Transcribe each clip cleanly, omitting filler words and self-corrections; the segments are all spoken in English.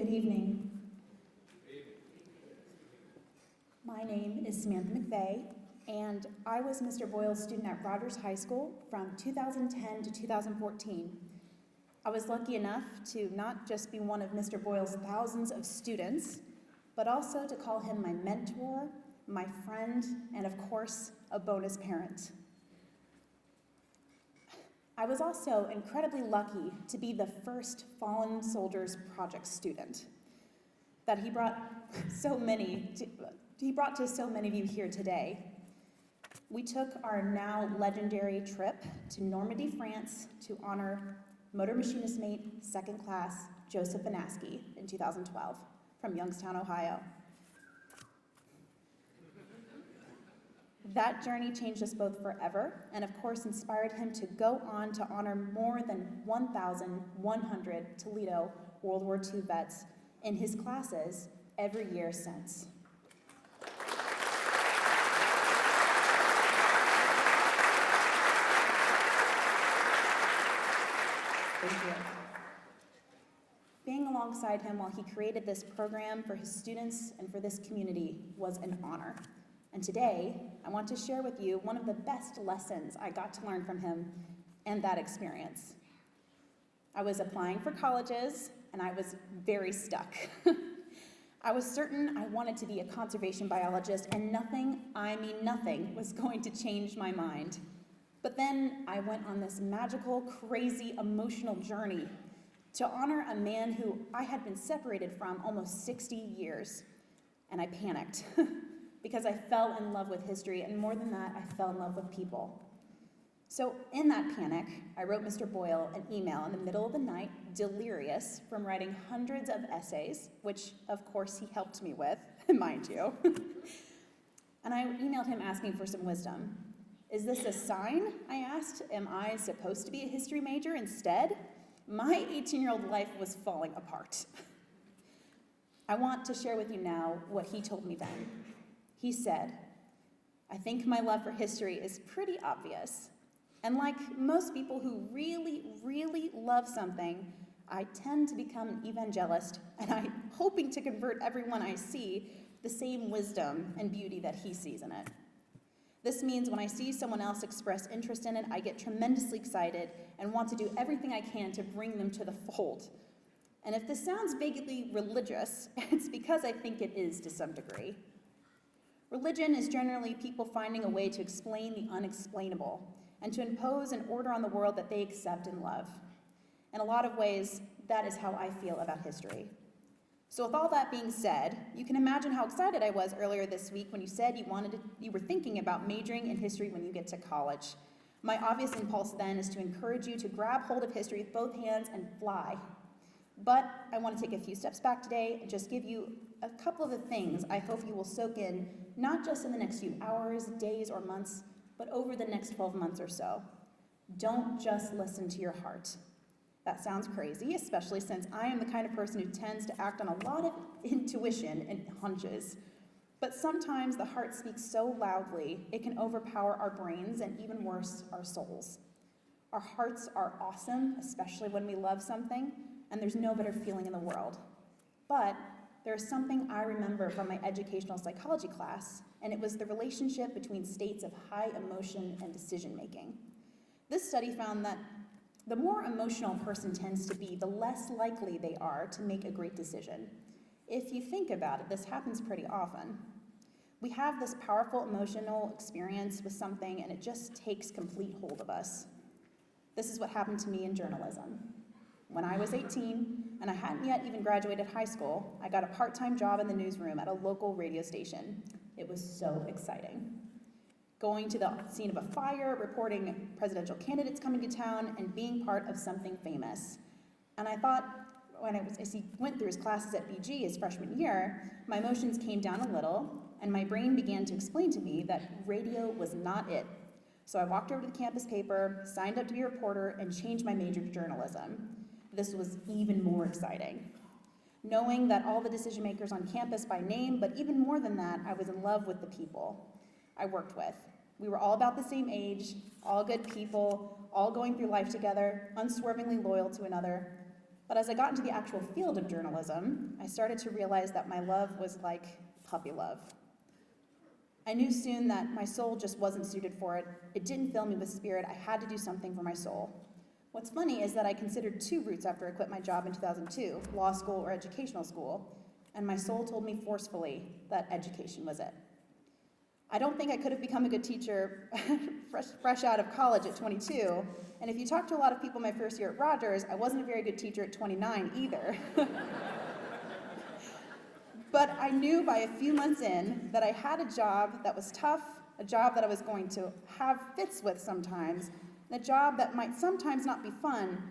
Good evening. My name is Samantha McVeigh, and I was Mr. Boyle's student at Rogers High School from 2010 to 2014. I was lucky enough to not just be one of Mr. Boyle's thousands of students, but also to call him my mentor, my friend, and of course, a bonus parent. I was also incredibly lucky to be the first Fallen Soldiers Project student that he brought to so many of you here today. We took our now legendary trip to Normandy, France to honor motor machinist mate, second class, Joseph Banaski in 2012 from Youngstown, Ohio. That journey changed us both forever, and of course inspired him to go on to honor more than 1,100 Toledo World War II vets in his classes every year since. Thank you. Being alongside him while he created this program for his students and for this community was an honor. And today, I want to share with you one of the best lessons I got to learn from him and that experience. I was applying for colleges, and I was very stuck. I was certain I wanted to be a conservation biologist, and nothing, I mean nothing, was going to change my mind. But then I went on this magical, crazy, emotional journey to honor a man who I had been separated from almost 60 years, and I panicked. Because I fell in love with history, and more than that, I fell in love with people. So in that panic, I wrote Mr. Boyle an email in the middle of the night, delirious from writing hundreds of essays, which of course he helped me with, mind you. And I emailed him asking for some wisdom. Is this a sign, I asked? Am I supposed to be a history major instead? My 18-year-old life was falling apart. I want to share with you now what he told me then. He said, I think my love for history is pretty obvious. And like most people who really, really love something, I tend to become an evangelist, and I'm hoping to convert everyone I see the same wisdom and beauty that he sees in it. This means when I see someone else express interest in it, I get tremendously excited and want to do everything I can to bring them to the fold. And if this sounds vaguely religious, it's because I think it is to some degree. Religion is generally people finding a way to explain the unexplainable and to impose an order on the world that they accept and love. In a lot of ways, that is how I feel about history. So with all that being said, you can imagine how excited I was earlier this week when you said you were thinking about majoring in history when you get to college. My obvious impulse then is to encourage you to grab hold of history with both hands and fly. But I want to take a few steps back today and just give you a couple of the things I hope you will soak in, not just in the next few hours, days, or months, but over the next 12 months or so. Don't just listen to your heart. That sounds crazy, especially since I am the kind of person who tends to act on a lot of intuition and hunches. But sometimes the heart speaks so loudly, it can overpower our brains and even worse, our souls. Our hearts are awesome, especially when we love something, and there's no better feeling in the world. But there's something I remember from my educational psychology class, and it was the relationship between states of high emotion and decision making. This study found that the more emotional a person tends to be, the less likely they are to make a great decision. If you think about it, this happens pretty often. We have this powerful emotional experience with something, and it just takes complete hold of us. This is what happened to me in journalism. When I was 18, and I hadn't yet even graduated high school, I got a part-time job in the newsroom at a local radio station. It was so exciting. Going to the scene of a fire, reporting presidential candidates coming to town, and being part of something famous. And I thought, as he went through his classes at BG his freshman year, my emotions came down a little, and my brain began to explain to me that radio was not it. So I walked over to the campus paper, signed up to be a reporter, and changed my major to journalism. This was even more exciting. Knowing that all the decision makers on campus by name, but even more than that, I was in love with the people I worked with. We were all about the same age, all good people, all going through life together, unswervingly loyal to another. But as I got into the actual field of journalism, I started to realize that my love was like puppy love. I knew soon that my soul just wasn't suited for it. It didn't fill me with spirit. I had to do something for my soul. What's funny is that I considered two routes after I quit my job in 2002, law school or educational school, and my soul told me forcefully that education was it. I don't think I could have become a good teacher fresh out of college at 22, and if you talk to a lot of people my first year at Rogers, I wasn't a very good teacher at 29 either. But I knew by a few months in that I had a job that was tough, a job that I was going to have fits with sometimes, and a job that might sometimes not be fun,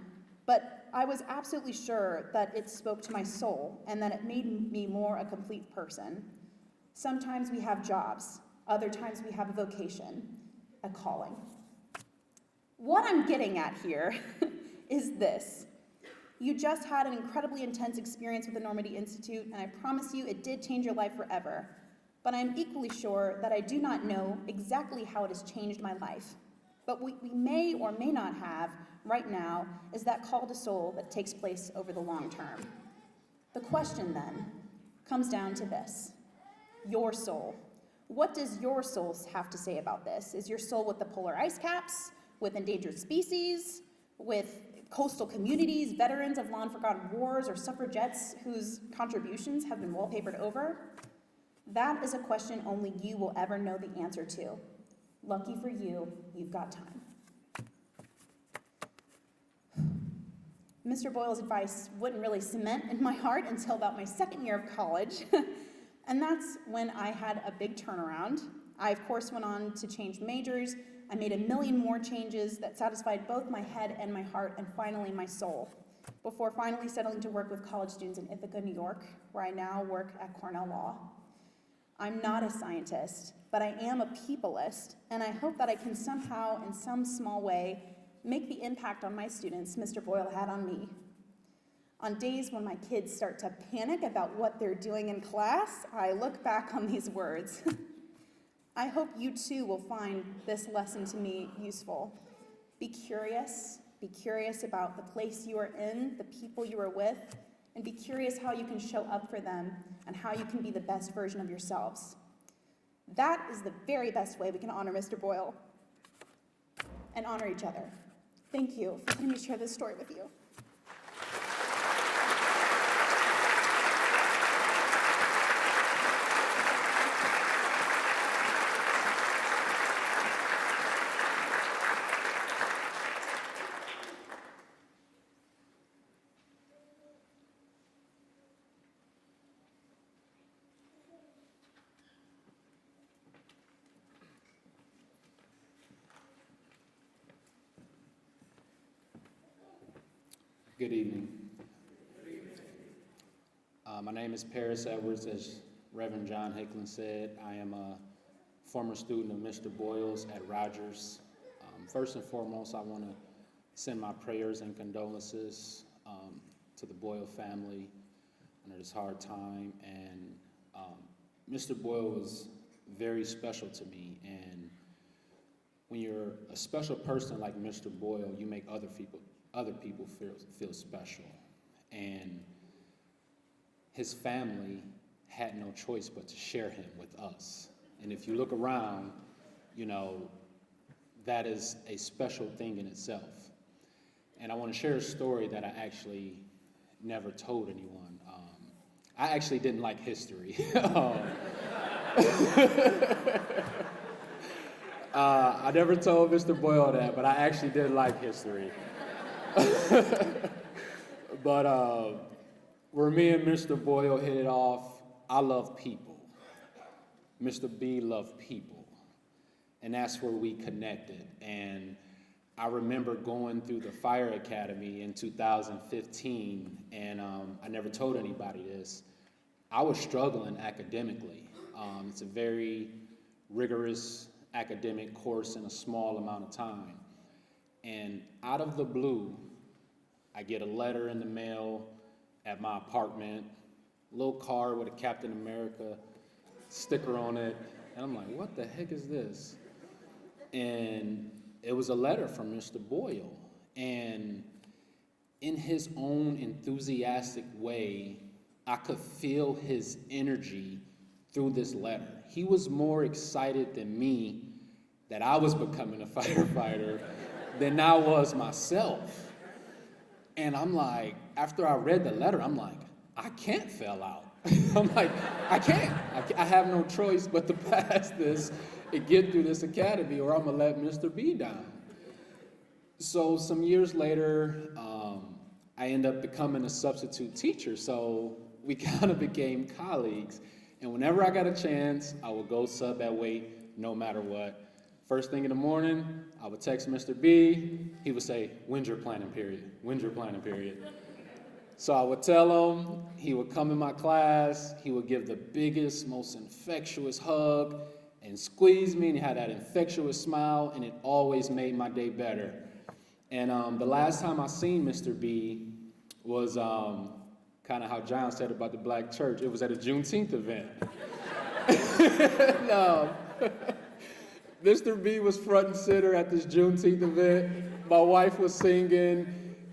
but I was absolutely sure that it spoke to my soul and that it made me more a complete person. Sometimes we have jobs, other times we have a vocation, a calling. What I'm getting at here is this. You just had an incredibly intense experience with the Normandy Institute, and I promise you it did change your life forever. But I'm equally sure that I do not know exactly how it has changed my life. But what we may or may not have right now is that call to soul that takes place over the long term. The question then comes down to this: your soul. What does your soul have to say about this? Is your soul with the polar ice caps, with endangered species, with coastal communities, veterans of long-forgotten wars, or suffragettes whose contributions have been wallpapered over? That is a question only you will ever know the answer to. Lucky for you, you've got time. Mr. Boyle's advice wouldn't really cement in my heart until about my second year of college. And that's when I had a big turnaround. I, of course, went on to change majors. I made a million more changes that satisfied both my head and my heart, and finally my soul, before finally settling to work with college students in Ithaca, New York, where I now work at Cornell Law. I'm not a scientist, but I am a peopleist, and I hope that I can somehow, in some small way, make the impact on my students Mr. Boyle had on me. On days when my kids start to panic about what they're doing in class, I look back on these words. I hope you too will find this lesson to me useful. Be curious about the place you are in, the people you are with, and be curious how you can show up for them and how you can be the best version of yourselves. That is the very best way we can honor Mr. Boyle and honor each other. Thank you for letting me share this story with you. Good evening. My name is Paris Edwards. As Reverend John Hicklin said, I am a former student of Mr. Boyle's at Rogers. First and foremost, I want to send my prayers and condolences to the Boyle family under this hard time. And Mr. Boyle was very special to me. And when you're a special person like Mr. Boyle, you make other people feel special. And his family had no choice but to share him with us. And if you look around, you know, that is a special thing in itself. And I want to share a story that I actually never told anyone. I actually didn't like history. I never told Mr. Boyle that, but I actually did like history. But where me and Mr. Boyle hit it off, I love people. Mr. B loved people. And that's where we connected. And I remember going through the fire academy in 2015, and I never told anybody this. I was struggling academically. It's a very rigorous academic course in a small amount of time. And out of the blue, I get a letter in the mail at my apartment, a little card with a Captain America sticker on it. And I'm like, what the heck is this? And it was a letter from Mr. Boyle. And in his own enthusiastic way, I could feel his energy through this letter. He was more excited than me that I was becoming a firefighter than I was myself. And I'm like, after I read the letter, I'm like, I can't fail out. I'm like, I can't. I have no choice but to pass this and get through this academy, or I'm gonna let Mr. B down. So some years later, I end up becoming a substitute teacher. So we kind of became colleagues. And whenever I got a chance, I would go sub at weight, no matter what. First thing in the morning, I would text Mr. B. He would say, "When's your planning period? When's your planning period?" So I would tell him, he would come in my class, he would give the biggest, most infectious hug and squeeze me, and he had that infectious smile, and it always made my day better. And the last time I seen Mr. B was kind of how John said about the black church. It was at a Juneteenth event. No. Mr. B was front and center at this Juneteenth event. My wife was singing.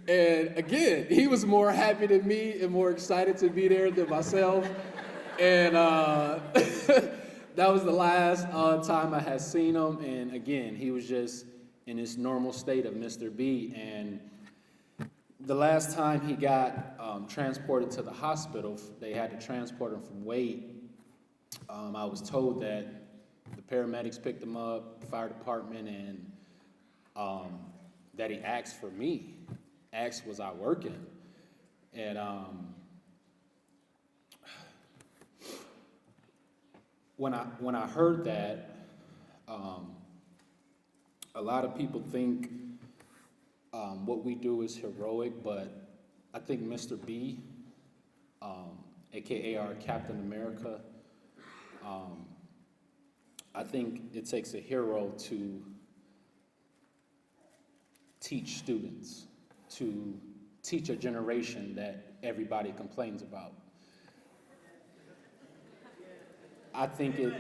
And again, he was more happy than me and more excited to be there than myself. And that was the last time I had seen him. And again, he was just in his normal state of Mr. B. And the last time he got transported to the hospital, they had to transport him from Wade. I was told that the paramedics picked him up, fire department, and that he asked for me. Asked, was I working? And when I heard that, a lot of people think what we do is heroic, but I think Mr. B, aka our Captain America, I think it takes a hero to teach students, to teach a generation that everybody complains about. I think it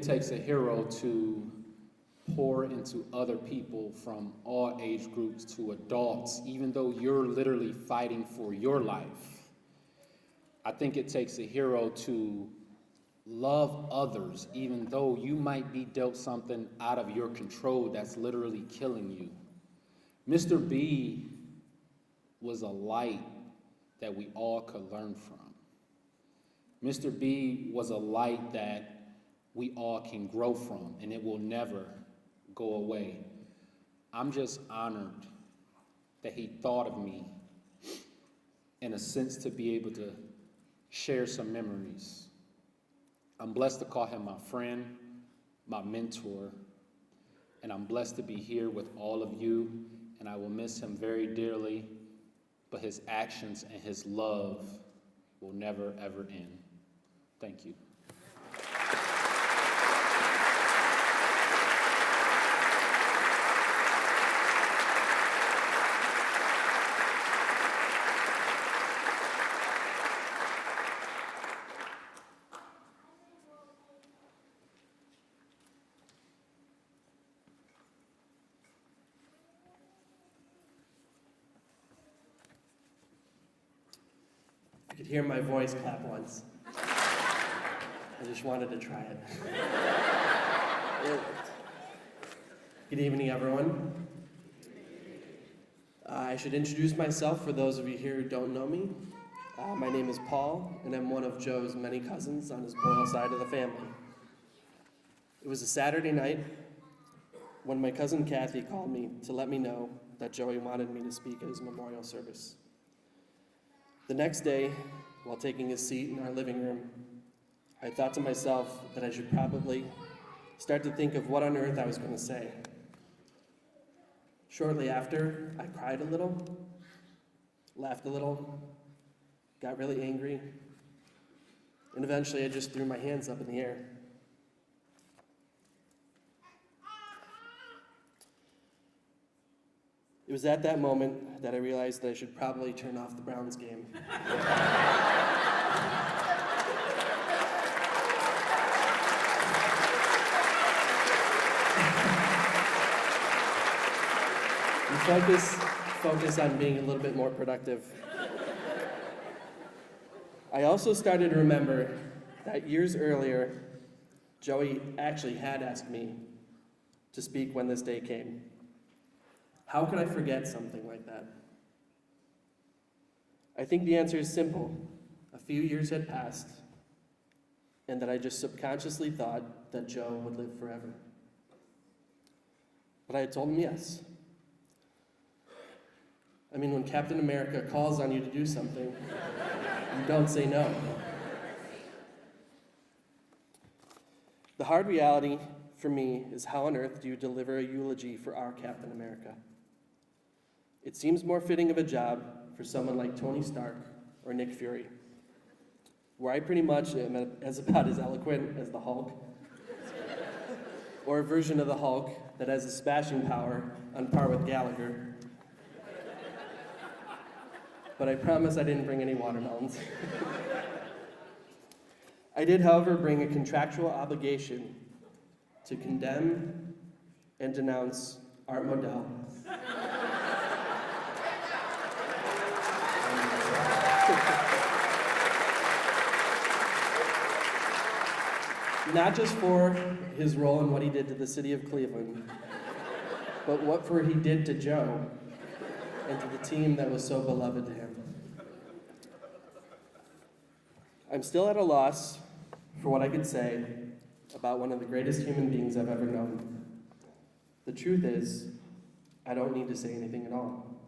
takes a hero to pour into other people from all age groups to adults, even though you're literally fighting for your life. I think it takes a hero to love others, even though you might be dealt something out of your control that's literally killing you. Mr. B was a light that we all could learn from. Mr. B was a light that we all can grow from, and it will never go away. I'm just honored that he thought of me in a sense to be able to share some memories. I'm blessed to call him my friend, my mentor, and I'm blessed to be here with all of you, and I will miss him very dearly, but his actions and his love will never, ever end. Thank you. You could hear my voice clap once. I just wanted to try it. Good evening, everyone. I should introduce myself for those of you here who don't know me. My name is Paul, and I'm one of Joe's many cousins on his Boyle side of the family. It was a Saturday night when my cousin Kathy called me to let me know that Joey wanted me to speak at his memorial service. The next day, while taking a seat in our living room, I thought to myself that I should probably start to think of what on earth I was going to say. Shortly after, I cried a little, laughed a little, got really angry, and eventually I just threw my hands up in the air. It was at that moment that I realized that I should probably turn off the Browns game. focus on being a little bit more productive. I also started to remember that years earlier, Joey actually had asked me to speak when this day came. How could I forget something like that? I think the answer is simple. A few years had passed, and that I just subconsciously thought that Joe would live forever. But I had told him yes. I mean, when Captain America calls on you to do something, you don't say no. The hard reality for me is how on earth do you deliver a eulogy for our Captain America? It seems more fitting of a job for someone like Tony Stark or Nick Fury, where I pretty much am as about as eloquent as the Hulk, or a version of the Hulk that has a smashing power on par with Gallagher. But I promise I didn't bring any watermelons. I did, however, bring a contractual obligation to condemn and denounce Art Modell. Not just for his role in what he did to the city of Cleveland, but what he did to Joe and to the team that was so beloved to him. I'm still at a loss for what I could say about one of the greatest human beings I've ever known. The truth is, I don't need to say anything at all,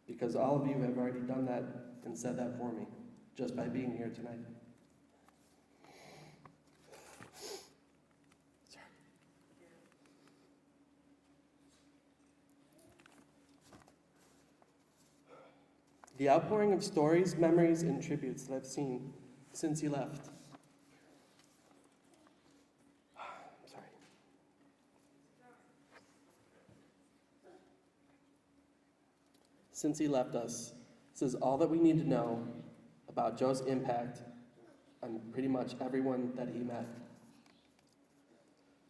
because all of you have already done that and said that for me, just by being here tonight. The outpouring of stories, memories, and tributes that I've seen since he left. Since he left us, says all that we need to know about Joe's impact on pretty much everyone that he met.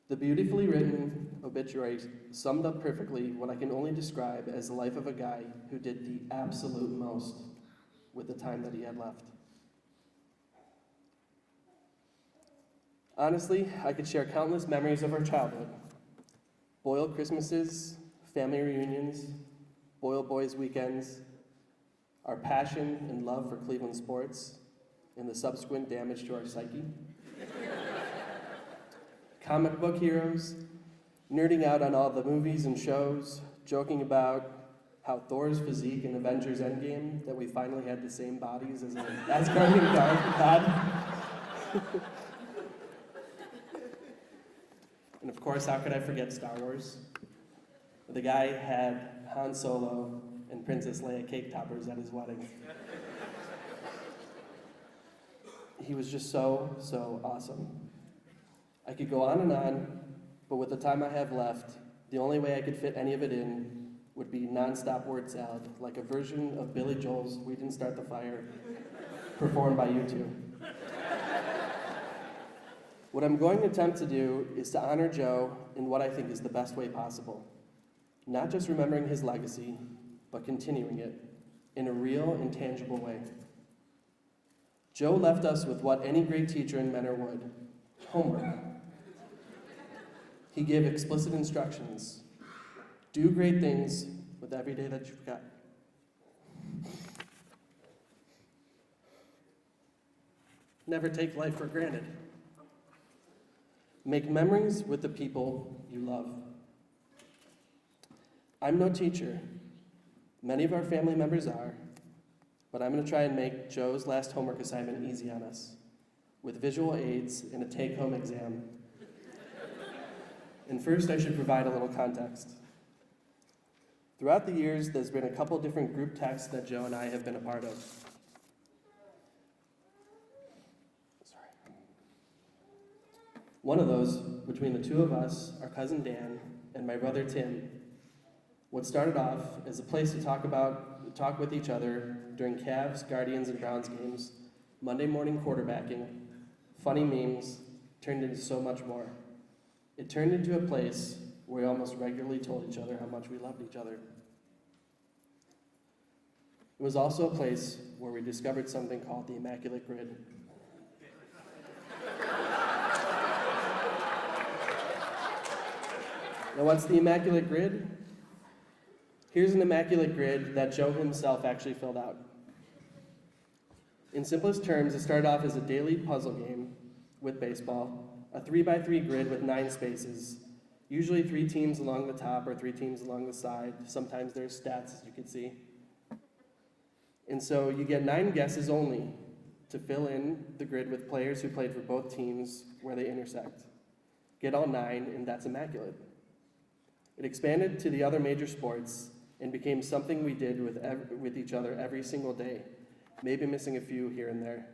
The beautifully written obituary summed up perfectly what I can only describe as the life of a guy who did the absolute most with the time that he had left. Honestly, I could share countless memories of our childhood. Boyle Christmases, family reunions, Boyle Boys weekends, our passion and love for Cleveland sports, and the subsequent damage to our psyche. Comic book heroes, nerding out on all the movies and shows, joking about how Thor's physique in Avengers Endgame, that we finally had the same bodies as an Asgardian god. And of course, how could I forget Star Wars? The guy had Han Solo and Princess Leia cake toppers at his wedding. He was just so awesome. I could go on, but with the time I have left, the only way I could fit any of it in would be nonstop word salad, like a version of Billy Joel's We Didn't Start the Fire, performed by U2. What I'm going to attempt to do is to honor Joe in what I think is the best way possible. Not just remembering his legacy, but continuing it in a real and tangible way. Joe left us with what any great teacher and mentor would: homework. He gave explicit instructions. Do great things with every day that you've got. Never take life for granted. Make memories with the people you love. I'm no teacher. Many of our family members are, but I'm going to try and make Joe's last homework assignment easy on us, with visual aids and a take-home exam. And first, I should provide a little context. Throughout the years, there's been a couple different group texts that Joe and I have been a part of. One of those, between the two of us, our cousin Dan, and my brother Tim, what started off as a place to talk with each other during Cavs, Guardians, and Browns games, Monday morning quarterbacking, funny memes, turned into so much more. It turned into a place where we almost regularly told each other how much we loved each other. It was also a place where we discovered something called the Immaculate Grid. Now, what's the Immaculate Grid? Here's an Immaculate Grid that Joe himself actually filled out. In simplest terms, it started off as a daily puzzle game with baseball, a 3x3 grid with 9 spaces, usually 3 teams along the top or 3 teams along the side. Sometimes there's stats, as you can see. And so you get 9 guesses only to fill in the grid with players who played for both teams where they intersect. Get all 9, and that's immaculate. It expanded to the other major sports and became something we did with each other every single day, maybe missing a few here and there.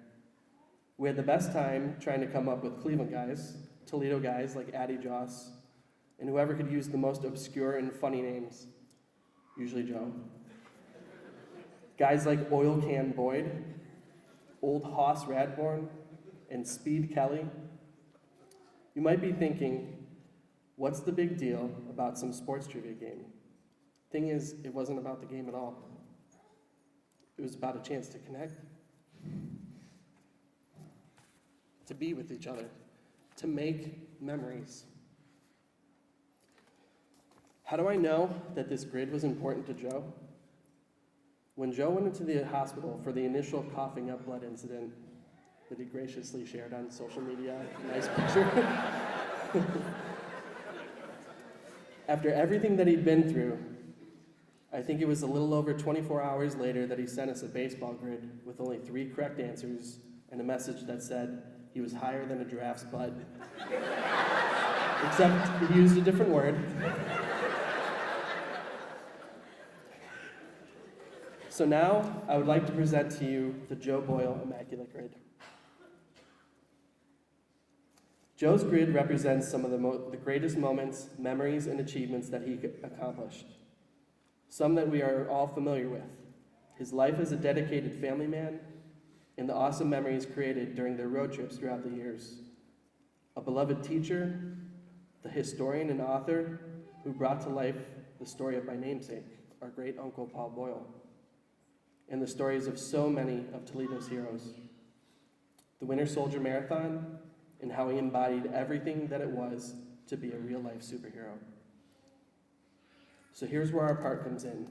We had the best time trying to come up with Cleveland guys, Toledo guys like Addy Joss, and whoever could use the most obscure and funny names, usually Joe. Guys like Oil Can Boyd, Old Hoss Radborn, and Speed Kelly. You might be thinking, what's the big deal about some sports trivia game? Thing is, it wasn't about the game at all. It was about a chance to connect, to be with each other, to make memories. How do I know that this grid was important to Joe? When Joe went into the hospital for the initial coughing up blood incident that he graciously shared on social media, nice picture. After everything that he'd been through, I think it was a little over 24 hours later that he sent us a baseball grid with only 3 correct answers and a message that said he was higher than a giraffe's butt. Except he used a different word. So now, I would like to present to you the Joe Boyle Immaculate Grid. Joe's grid represents some of the greatest moments, memories, and achievements that he accomplished. Some that we are all familiar with. His life as a dedicated family man, and the awesome memories created during their road trips throughout the years. A beloved teacher, the historian and author who brought to life the story of my namesake, our great uncle Paul Boyle, and the stories of so many of Toledo's heroes. The Winter Soldier Marathon, and how he embodied everything that it was to be a real-life superhero. So here's where our part comes in.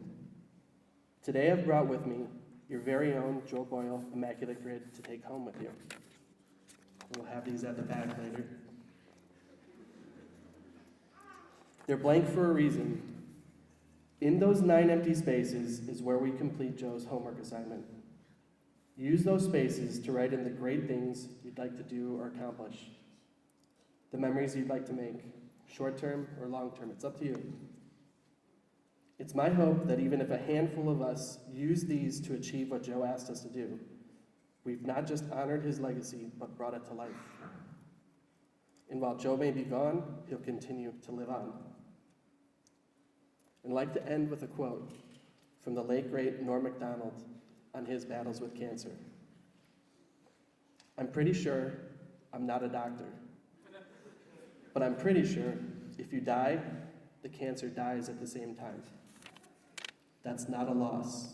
Today I've brought with me your very own Joe Boyle Immaculate Grid to take home with you. We'll have these at the back later. They're blank for a reason. In those 9 empty spaces is where we complete Joe's homework assignment. Use those spaces to write in the great things you'd like to do or accomplish. The memories you'd like to make, short-term or long-term, it's up to you. It's my hope that even if a handful of us use these to achieve what Joe asked us to do, we've not just honored his legacy, but brought it to life. And while Joe may be gone, he'll continue to live on. I'd like to end with a quote from the late, great Norm Macdonald on his battles with cancer. I'm pretty sure I'm not a doctor, but I'm pretty sure if you die, the cancer dies at the same time. That's not a loss,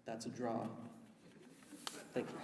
that's a draw. Thank you.